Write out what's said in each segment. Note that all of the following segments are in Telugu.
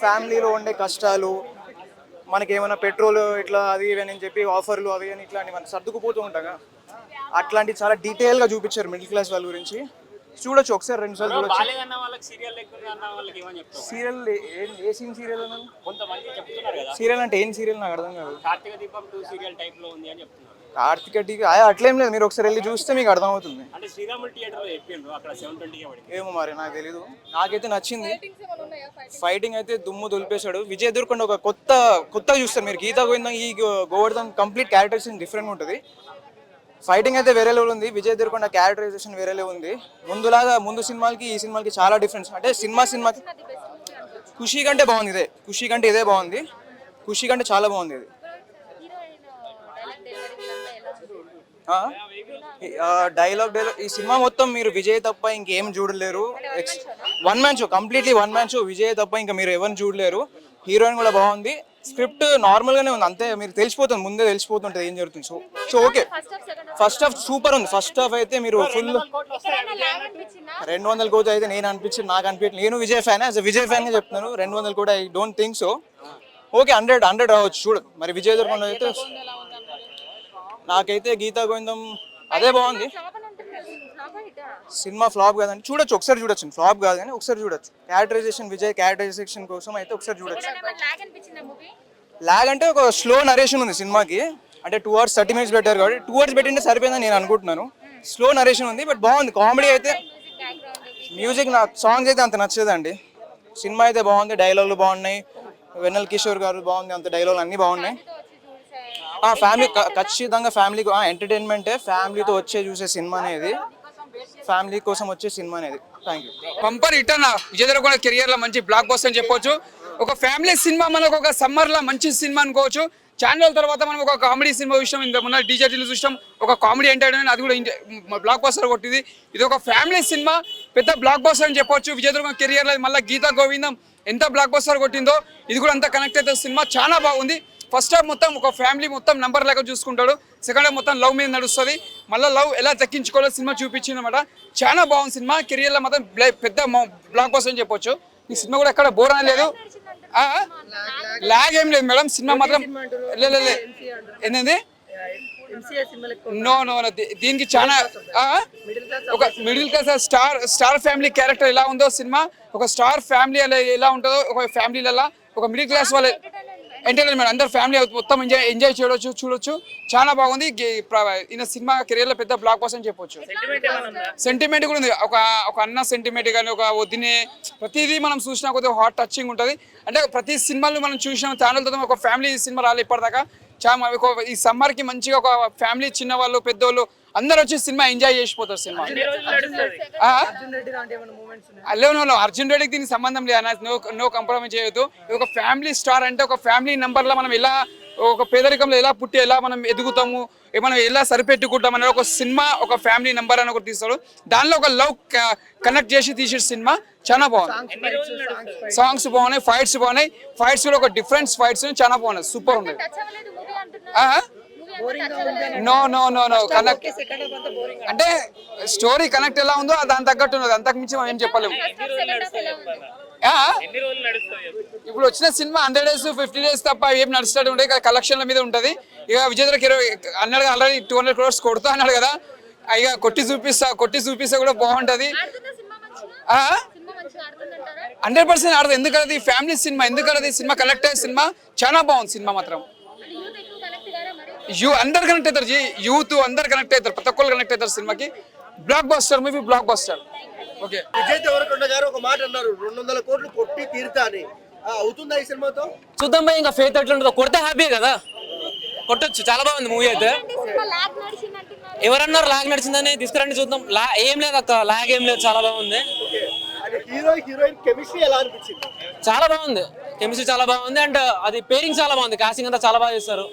ఫ్యామిలీలో ఉండే కష్టాలు మనకేమైనా పెట్రోల్ ఇట్లా అది ఇవి అని చెప్పి ఆఫర్లు అవి అని ఇట్లాంటి మనం సర్దుకుపోతూ ఉంటాగా అట్లాంటి చాలా డీటెయిల్గా చూపించారు మిడిల్ క్లాస్ వాళ్ళ గురించి. చూడొచ్చు ఒకసారి 2 సార్లు చూడొచ్చు. సీరియల్ ఏ సీన్ సీరియల్ అన్నారు? సీరియల్ అంటే ఏం సీరియల్ నాకు అర్థం కాదు. కార్తిక టీవీ అట్లేం లేదు, మీరు ఒకసారి వెళ్ళి చూస్తే మీకు అర్థమవుతుంది. ఏమో మరి నాకు తెలీదు, నాకైతే నచ్చింది. ఫైటింగ్ అయితే దుమ్ము దులిపేశాడు. విజయ్ దేవరకొండ ఒక కొత్తగా చూస్తారు మీరు. గీతా గోవిందం ఈ గోవర్ధన్ కంప్లీట్ క్యారెక్టరైజేషన్ డిఫరెంట్గా ఉంటుంది. ఫైటింగ్ అయితే వేరే లెవెల్ ఉంది. విజయ్ దేవరకొండ క్యారెక్టరైజేషన్ వేరే లెవెల్ ఉంది. ముందు సినిమాలకి ఈ సినిమాకి చాలా డిఫరెన్స్. అంటే సినిమాకి ఖుషి కంటే బాగుంది ఇదే. ఖుషి కంటే ఇదే బాగుంది. ఖుషి కంటే చాలా బాగుంది ఇది. డైలాగ్ ఈ సినిమా మొత్తం మీరు విజయ్ తప్ప ఇంకేం చూడలేరు. One man show, completely one man show. Vijay తప్ప ఇంకా మీరు ఎవరిని చూడలేరు. హీరోయిన్ కూడా బాగుంది. స్క్రిప్ట్ నార్మల్గానే ఉంది, అంతే. మీరు తెలిసిపోతుంది, ముందే తెలిసిపోతుంటుంది ఏం జరుగుతుంది. So okay. First half super ఉంది. ఫస్ట్ హాఫ్ అయితే మీరు ఫుల్ 200 కోట్లు అయితే నాకు అనిపించింది. నేను విజయ్ ఫ్యాన్, యాజ్ విజయ్ ఫ్యాన్గా చెప్తున్నాను. 200 కూడా I don't think so. Okay, 100 రావచ్చు చూడు. మరి విజయ్ దేవరకొండ అయితే నాకైతే గీతా గోవిందం అదే బాగుంది. సినిమా ఫ్లాప్ కాదండి, చూడొచ్చు, ఒకసారి చూడొచ్చు. ఫ్లాప్ కాదు కానీ ఒకసారి చూడొచ్చు. విజయ్ క్యారెక్టరైజేషన్ కోసం అయితే ఒకసారి చూడొచ్చు. లాగ్ అంటే ఒక స్లో నరేషన్ ఉంది సినిమాకి. అంటే 2 hours 30 minutes పెట్టారు కాబట్టి 2 hours పెట్టింటే సరిపోయిందని నేను అనుకుంటున్నాను. స్లో నరేషన్ ఉంది, బట్ బాగుంది. కామెడీ అయితే, మ్యూజిక్, నా సాంగ్స్ అయితే అంత నచ్చలేదండి. సినిమా అయితే బాగుంది, డైలాగులు బాగున్నాయి. వెన్నెల కిషోర్ గారు బాగుంది, అంత డైలాగులు అన్నీ బాగున్నాయి. ఫ్యామిలీ, ఖచ్చితంగా ఫ్యామిలీకి ఎంటర్టైన్మెంటే. ఫ్యామిలీతో వచ్చే చూసే సినిమా అనేది, ఫ్యామిలీ కోసం వచ్చే సినిమా అనేది. Thank you. పంపర్ హిట్ అన్న. విజయ్ దేవరకొండ కెరియర్ లో మంచి బ్లాక్ బస్టర్ అని చెప్పొచ్చు. ఒక ఫ్యామిలీ సినిమా, మనకు ఒక సమ్మర్ లో మంచి సినిమా అనుకోవచ్చు. ఛానల్ తర్వాత మనం ఒక కామెడీ సినిమా విషయం ఇంత మొన్న డీజేటీలు చూసాం. ఒక కామెడీ ఎంటర్టైన్మెంట్, అది కూడా బ్లాక్ బస్టర్ కొట్టింది. ఇది ఒక ఫ్యామిలీ సినిమా, పెద్ద బ్లాక్ బస్టర్ అని చెప్పొచ్చు. విజయ్ దేవరకొండ కెరియర్ లో మళ్ళీ గీతా గోవిందం ఎంత బ్లాక్ బస్టర్ కొట్టిందో ఇది కూడా అంత కనెక్ట్ అవుతుంది. సినిమా చాలా బాగుంది. ఫస్ట్ హాఫ్ మొత్తం ఒక ఫ్యామిలీ మొత్తం నంబర్ లాగా చూసుకుంటాడు. సెకండ్ హాఫ్ మొత్తం లవ్ మీద నడుస్తుంది. మళ్ళీ లవ్ ఎలా దక్కించుకోవాలో సినిమా చూపించింది అనమాట. చాలా బాగుంది సినిమా. కెరియర్లో మాత్రం పెద్ద బ్లాక్ బస్టర్ అని చెప్పొచ్చు. ఈ సినిమా కూడా ఎక్కడ బోర్ అనలేదు, లాగ్ ఏం లేదు మేడం. సినిమా మాత్రం ఏంటండి, నో దీనికి చాలా ఒక middle class star family character ఎలా ఉందో సినిమా, ఒక స్టార్ ఫ్యామిలీ ఎలా ఉంటుందో ఒక ఫ్యామిలీలలో ఒక మిడిల్ క్లాస్ వాళ్ళ ఎంటర్టైన్మెంట్, అందరు ఫ్యామిలీ మొత్తం ఎంజాయ్ చూడొచ్చు. చాలా బాగుంది. ఈయన సినిమా కెరియర్ లో పెద్ద బ్లాక్ బస్టర్ అని చెప్పొచ్చు. సెంటిమెంట్ కూడా ఉంది. ఒక అన్న సెంటిమెంట్ కానీ, ఒక వదినే, ప్రతిదీ మనం చూసినా కొద్దిగా హార్ట్ టచింగ్ ఉంటుంది. అంటే ప్రతి సినిమాలు మనం చూసిన ఛానల్తో ఒక ఫ్యామిలీ సినిమా రాలేదు ఇప్పటిదాకా. చాలా ఈ సమ్మర్ కి మంచిగా ఒక ఫ్యామిలీ, చిన్నవాళ్ళు పెద్దవాళ్ళు అందరు వచ్చి సినిమా ఎంజాయ్ చేసిపోతారు. సినిమా అర్జున్ రెడ్డికి దీనికి సంబంధం లేదు, నో కాంప్రమైజ్ చేయొద్దు. ఒక ఫ్యామిలీ స్టార్ అంటే ఒక ఫ్యామిలీ నంబర్ లో మనం ఎలా ఒక పేదరికంలో ఎలా పుట్టి ఎలా మనం ఎదుగుతాము, మనం ఎలా సరిపెట్టుకుంటాం అనే ఒక సినిమా, ఒక ఫ్యామిలీ నంబర్ అని ఒకటి తీస్తాడు. దానిలో ఒక లవ్ కనెక్ట్ చేసి తీసే సినిమా చాలా బాగుంది. సాంగ్స్ బాగున్నాయి, ఫైట్స్ బాగున్నాయి. ఫైట్స్ కూడా ఒక డిఫరెంట్ ఫైట్స్ చాలా బాగున్నాయి, సూపర్ ఉన్నాయి. నో కనెక్ట్ అంటే స్టోరీ కనెక్ట్ ఎలా ఉందో దాని తగ్గట్టు ఉన్నది, అంతకు మించి మనం ఏం చెప్పలేము. ఇప్పుడు వచ్చిన సినిమా 100 days 50 days తప్ప ఏం నడుస్తూ ఉండే, కలెక్షన్ల మీద ఉంటుంది. ఇక విజయ్ దేవరకొండ అన్నాడు ఆల్రెడీ 200 crores కొడుతా అన్నాడు కదా. ఇక కొట్టి చూపిస్తా కూడా బాగుంటది. 100% ఆడదు. ఎందుకంటే ఫ్యామిలీ సినిమా, ఎందుకంటే సినిమా కనెక్ట్ అయ్యే సినిమా, చాలా బాగుంది సినిమా మాత్రం. అందరు కనెక్ట్ అవుతారు, యూత్ అందరు కనెక్ట్ అవుతారు, ప్రతి ఒక్కరు కనెక్ట్ అవుతారు సినిమాకి. Blockbuster movie, blockbuster. Okay. Vijay Deverakonda garu ఒక మాట అన్నారు, 200 కోట్లు కొట్టి తీరుతా అని. అవుతుందా ఈ సినిమాతో? చూద్దాం భయ్, ఇంకా ఫేత్ ఎట్లుంటుందో. కొడితే హ్యాపీ కదా, కొట్టొచ్చు. చాలా బాగుంది మూవీ అయితే. ఎవరన్నారు లాగ్ నడిచిందని? తీసుకురండి చూద్దాం. ఏం లేదు అక్క, లాగ్ ఏం లేదు, చాలా బాగుంది. హీరోయిన్ కెమిస్ట్రీ ఎలా అనిపించింది? చాలా బాగుంది, కెమిస్ట్రీ చాలా బాగుంది. అండ్ అది పేరింగ్ చాలా బాగుంది, కాస్టింగ్ అంతా చాలా బాగా చేస్తారు.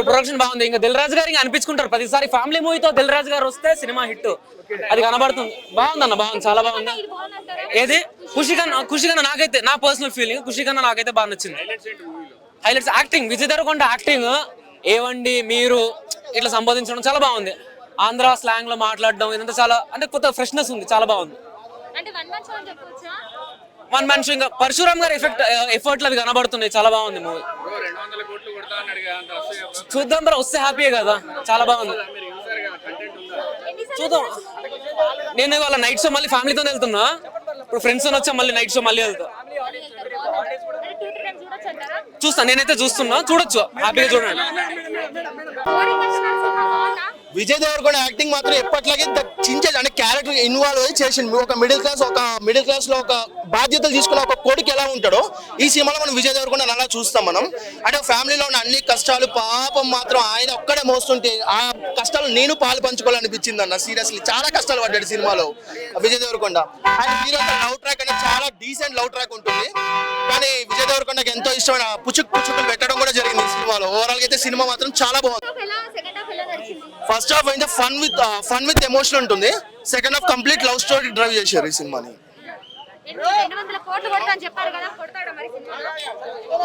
ప్రొడక్షన్ బాగుంది. ఇంకా దిల్ రాజు గారు ఇంకా అనిపించుకుంటారు ప్రతిసారి. ఫ్యామిలీ మూవీతో దిల్ రాజు గారు వస్తే సినిమా హిట్, అది కనబడుతుంది. బాగుంది అన్న, బాగుంది, చాలా బాగుంది. ఏది ఖుషి కన్నా నాకైతే, నా పర్సనల్ ఫీలింగ్, ఖుషి కన్నా నాకైతే బాగా నచ్చింది. Highlights acting, Vijay Deverakonda acting ఏవండి మీరు ఇట్లా సంబోధించడం చాలా బాగుంది. ఆంధ్ర స్లాంగ్ లో మాట్లాడడం ఇదంతా చాలా అంటే కొత్త ఫ్రెష్నెస్ ఉంది, చాలా బాగుంది. అంటే వన్ మ్యాన్ షో అని చెప్పొచ్చా? One man show. ఇంకా పరశురామ్ గారి ఎఫర్ట్లు అవి కనబడుతున్నాయి. చాలా బాగుంది మూవీ. 200 కోట్లు కొడతా అన్నాడు కదా, అంత వస్తాయి. చూద్దాం బ్రో, వస్తే హ్యాపీయే కదా. చాలా బాగుంది, చూద్దాం. నేను ఇవాళ నైట్ షో మళ్ళీ ఫ్యామిలీతో వెళ్తున్నా. ఇప్పుడు ఫ్రెండ్స్ తో వచ్చా, మళ్ళీ నైట్ షో మళ్ళీ వెళ్తా. చూస్తా, నేనైతే చూస్తున్నా. చూడొచ్చు, హ్యాపీగా చూడండి. విజయ్ దేవరకొండ యాక్టింగ్ మాత్రం ఎప్పట్లాగే చించేది, అంటే క్యారెక్టర్ ఇన్వాల్వ్ అయ్యి చేసింది. ఒక మిడిల్ క్లాస్ లో ఒక బాధ్యతలు తీసుకున్న ఒక కొడుకు ఎలా ఉంటాడో ఈ సినిమాలో మనం విజయ్ దేవరకొండ అలా చూస్తాం మనం. అంటే ఫ్యామిలీలో ఉన్న అన్ని కష్టాలు పాపం మాత్రం ఆయన ఒక్కడే మోస్తుంటే ఆ కష్టాలు నేను పాలు పంచుకోవాలనిపించింది అన్న. సీరియస్లీ చాలా కష్టాలు పడ్డాడు సినిమాలో విజయ్ దేవరకొండ. ఆయన హీరో లవ్ ట్రాక్ అనేది చాలా డీసెంట్ లవ్ ట్రాక్ ఉంటుంది, కానీ విజయ్ దేవరకొండకి ఎంతో ఇష్టమైన పుచ్చుకులు పెట్టడం కూడా జరిగింది ఈ సినిమాలో. ఓవరాల్ గా అయితే సినిమా మాత్రం చాలా బాగుంది. ఫస్ట్ హాఫ్ అయితే ఫన్ విత్ ఎమోషన్ ఉంటుంది. Second half complete love story drive చేశారు ఈ సినిమాని.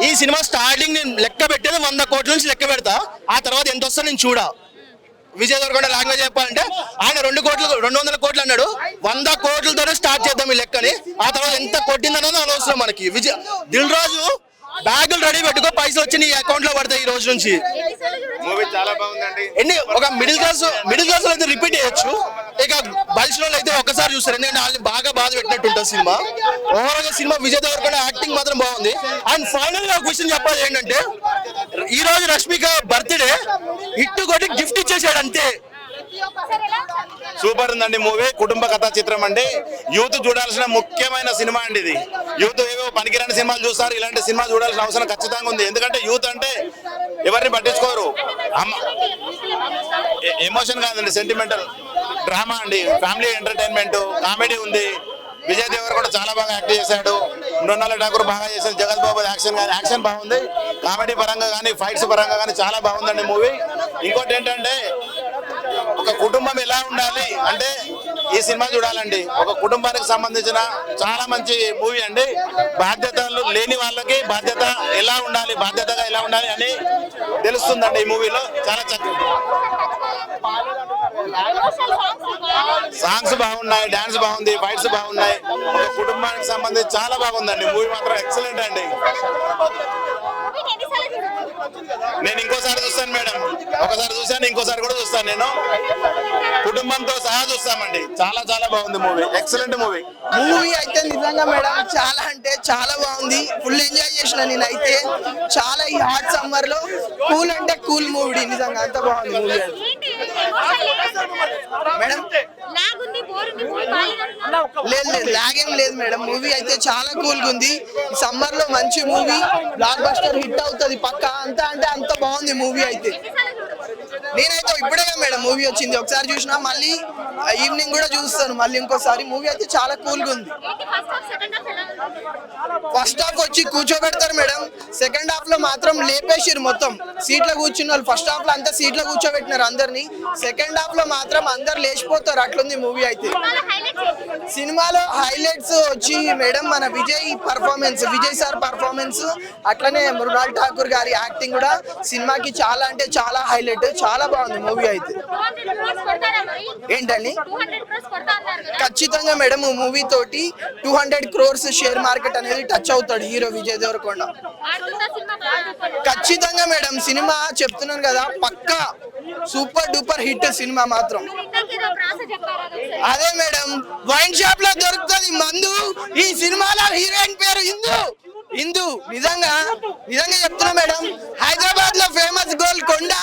ఈ సినిమా స్టార్టింగ్ నేను లెక్క పెట్టేది 100 కోట్ల నుంచి లెక్క పెడతా. ఆ తర్వాత ఎంత వస్తా నేను చూడా. విజయ్ దేవరకొండ లాంగ్వేజ్ చెప్పాలంటే ఆయన 200 కోట్లు అన్నాడు. 100 కోట్లతోనే స్టార్ట్ చేద్దాం ఈ లెక్కని. ఆ తర్వాత ఎంత కొట్టిందన్నది అనవసరం మనకి. దిల్ రాజు బ్యాగులు రెడీ పెట్టుకో, పైసలు వచ్చి నీ అకౌంట్ లో పడతాయి ఈ రోజు నుంచి. మూవీ చాలా బాగుందండి. ఒక మిడిల్ క్లాస్ లో అయితే రిపీట్ చేయొచ్చు, ఇక బల్స్ లో అయితే ఒకసారి చూస్తారు, ఎందుకంటే వాళ్ళని బాగా బాధ పెట్టినట్టు ఉంటుంది సినిమా. ఓవరాల్ గా సినిమా విజయ్ దేవరకొండ యాక్టింగ్ మాత్రం బాగుంది. అండ్ ఫైనల్ గా ఒక విషయం చెప్పాలి ఏంటంటే, ఈ రోజు రష్మిక బర్త్డే హిట్ కొట్టి గిఫ్ట్ ఇచ్చేసాడు అంతే. సూపర్ ఉందండి మూవీ. కుటుంబ కథా చిత్రం అండి. యూత్ చూడాల్సిన ముఖ్యమైన సినిమా అండి ఇది. యూత్ ఏవో పనికిరాని సినిమాలు చూస్తారు, ఇలాంటి సినిమా చూడాల్సిన అవసరం ఖచ్చితంగా ఉంది. ఎందుకంటే యూత్ అంటే ఎవరిని పట్టించుకోరు. ఎమోషన్ కాదండి, సెంటిమెంటల్ డ్రామా అండి. ఫ్యామిలీ ఎంటర్టైన్మెంట్, కామెడీ ఉంది. విజయ్ దేవరకొండ చాలా బాగా యాక్ట్ చేశాడు. మృణాల్ ఠాకూర్ బాగా చేశాడు. జగత్ బాబు యాక్షన్ బాగుంది. కామెడీ పరంగా కానీ ఫైట్స్ పరంగా కానీ చాలా బాగుందండి మూవీ. ఇంకోటి ఏంటంటే, ఒక కుటుంబం ఎలా ఉండాలి అంటే ఈ సినిమా చూడాలండి. ఒక కుటుంబానికి సంబంధించిన చాలా మంచి మూవీ అండి. బాధ్యతలు లేని వాళ్ళకి బాధ్యతగా ఎలా ఉండాలి అని తెలుస్తుందండి ఈ మూవీలో. చాలా చక్కగా సాంగ్స్ బాగున్నాయి, డాన్స్ బాగుంది, ఫైట్స్ బాగున్నాయి. ఒక కుటుంబానికి సంబంధించి చాలా బాగుందండి మూవీ. మాత్రం ఎక్సలెంట్ అండి. నేను ఇంకోసారి చూస్తాను మేడం. ఒకసారి చూసాను, ఇంకోసారి కూడా చూస్తాను. నేను కుటుంబంతో సహా చూస్తామండి. చాలా చాలా బాగుంది మూవీ. Excellent movie. మూవీ అయితే నిజంగా మేడం చాలా అంటే చాలా బాగుంది. ఫుల్ ఎంజాయ్ చేసిన నేనైతే. చాలా ఈ హాట్ సమ్మర్ లో కూల్ అంటే కూల్ మూవీ. నిజంగా అంత బాగుంది మూవీ. మేడం లేదు లాగ్ ఏం లేదు మేడం. మూవీ అయితే చాలా కూల్ గా ఉంది. సమ్మర్ లో మంచి మూవీ, బ్లాక్ బస్టర్ హిట్ అవుతుంది పక్క. అంత బాగుంది మూవీ అయితే. నేనైతే ఇప్పుడే మేడం మూవీ వచ్చింది, ఒకసారి చూసినా, మళ్ళీ ఈవినింగ్ కూడా చూస్తాను మళ్ళీ ఇంకోసారి. మూవీ అయితే చాలా కూల్ గా ఉంది. ఫస్ట్ హాఫ్ వచ్చి కూర్చోబెడతారు మేడం, సెకండ్ హాఫ్ లో మాత్రం లేపేసిరు మొత్తం. సీట్లో కూర్చున్న వాళ్ళు ఫస్ట్ హాఫ్ లో అంతా సీట్లో కూర్చోబెట్టినారు అందరినీ. సెకండ్ హాఫ్ లో మాత్రం అందరు లేచిపోతారు, అట్లుంది మూవీ అయితే. సినిమాలో హైలైట్స్ వచ్చి మేడం మన విజయ్ సార్ పర్ఫార్మెన్స్, అట్లనే మృణాల్ ఠాకూర్ గారి యాక్టింగ్ కూడా సినిమాకి చాలా అంటే చాలా హైలైట్. చాలా బాగుంది మూవీ అయితే. ఏంటండి ఖచ్చితంగా మేడం మూవీ తోటి 200 crores షేర్ మార్కెట్ అనేది టచ్ అవుతాడు హీరో విజయ్ దేవరకొండ. ఖచ్చితంగా మేడం సినిమా చెప్తున్నాను కదా, పక్కా సూపర్ డూపర్ హిట్ సినిమా మాత్రం. అదే మేడం, వైన్ షాప్ లో దొరుకుతుంది మందు. ఈ సినిమాలో హీరోయిన్ పేరు ఇందు. నిజంగా చెప్తున్నా మేడం, హైదరాబాద్ లో ఫేమస్ గోల్కొండ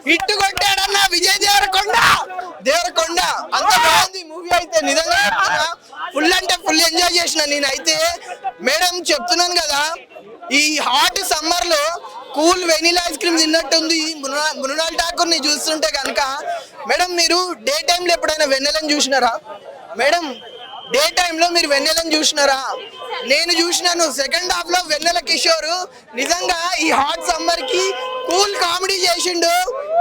హిట్ కొట్టాడన్న విజయ్ దేవరకొండ. అంత బాగుంది మూవీ అయితే. నిజంగా ఫుల్ అంటే ఫుల్ ఎంజాయ్ చేసిన నేనైతే. మేడం చెప్తున్నాను కదా, ఈ హాట్ సమ్మర్ లో కూల్ వెనిలా ఐస్ క్రీమ్ తిన్నట్టుంది మృణాల్ ఠాకూర్ ని చూస్తుంటే కనుక. మేడం మీరు డే టైంలో ఎప్పుడైనా వెన్నెలను చూసినారా మేడం? డే టైంలో మీరు వెన్నెలను చూసినారా? నేను చూసినాను. సెకండ్ హాఫ్ లో వెన్నెల కిషోర్ నిజంగా ఈ హాట్ సమ్మర్ కి కూల్ కామెడీ చేసిండు.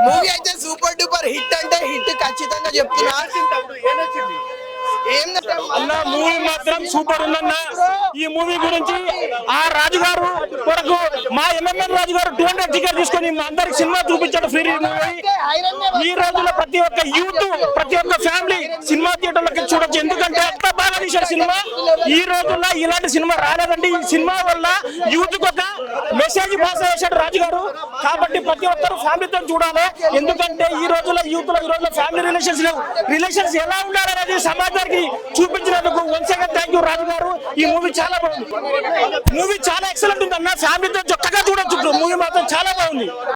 మూవీ అయితే సూపర్ డూపర్ హిట్ అంటే హిట్ ఖచ్చితంగా చెప్తున్నా. అన్న మూవీ మాత్రం సూపర్ ఉందన్న. ఈ మూవీ గురించి ఆ రాజుగారు కొరకు మా ఎంఎంఎన్ రాజు గారు 200 టికెట్ తీసుకొని మా అందరికి సినిమా చూపించాడు ఫ్రీ మూవీ. ఈ రోజుల్లో ప్రతి ఒక్క యూత్ ప్రతి ఒక్క ఫ్యామిలీ సినిమా థియేటర్లకి చూడొచ్చు, ఎందుకంటే అంత బాగా తీశాడు సినిమా. ఈ రోజుల్లో ఇలాంటి సినిమా రాలేదండి. ఈ సినిమా వల్ల యూత్ ఒక మెసేజ్ పాస్ చేశాడు రాజు గారు. కాబట్టి ప్రతి ఒక్కరు ఫ్యామిలీతో చూడాలి, ఎందుకంటే ఈ రోజుల్లో యూత్ లో ఈ రోజుల్లో ఫ్యామిలీ రిలేషన్స్ లేవు. రిలేషన్స్ ఎలా ఉండాలనేది సమాజానికి చూపించినందుకు వన్స్ అగైన్ థ్యాంక్ యూ రాజు గారు. ఈ మూవీ చాలా బాగుంది, మూవీ చాలా ఎక్సలెంట్ ఉంది అన్న. ఫ్యామిలీతో చక్కగా చూడొచ్చు, మూవీ మాత్రం చాలా బాగుంది.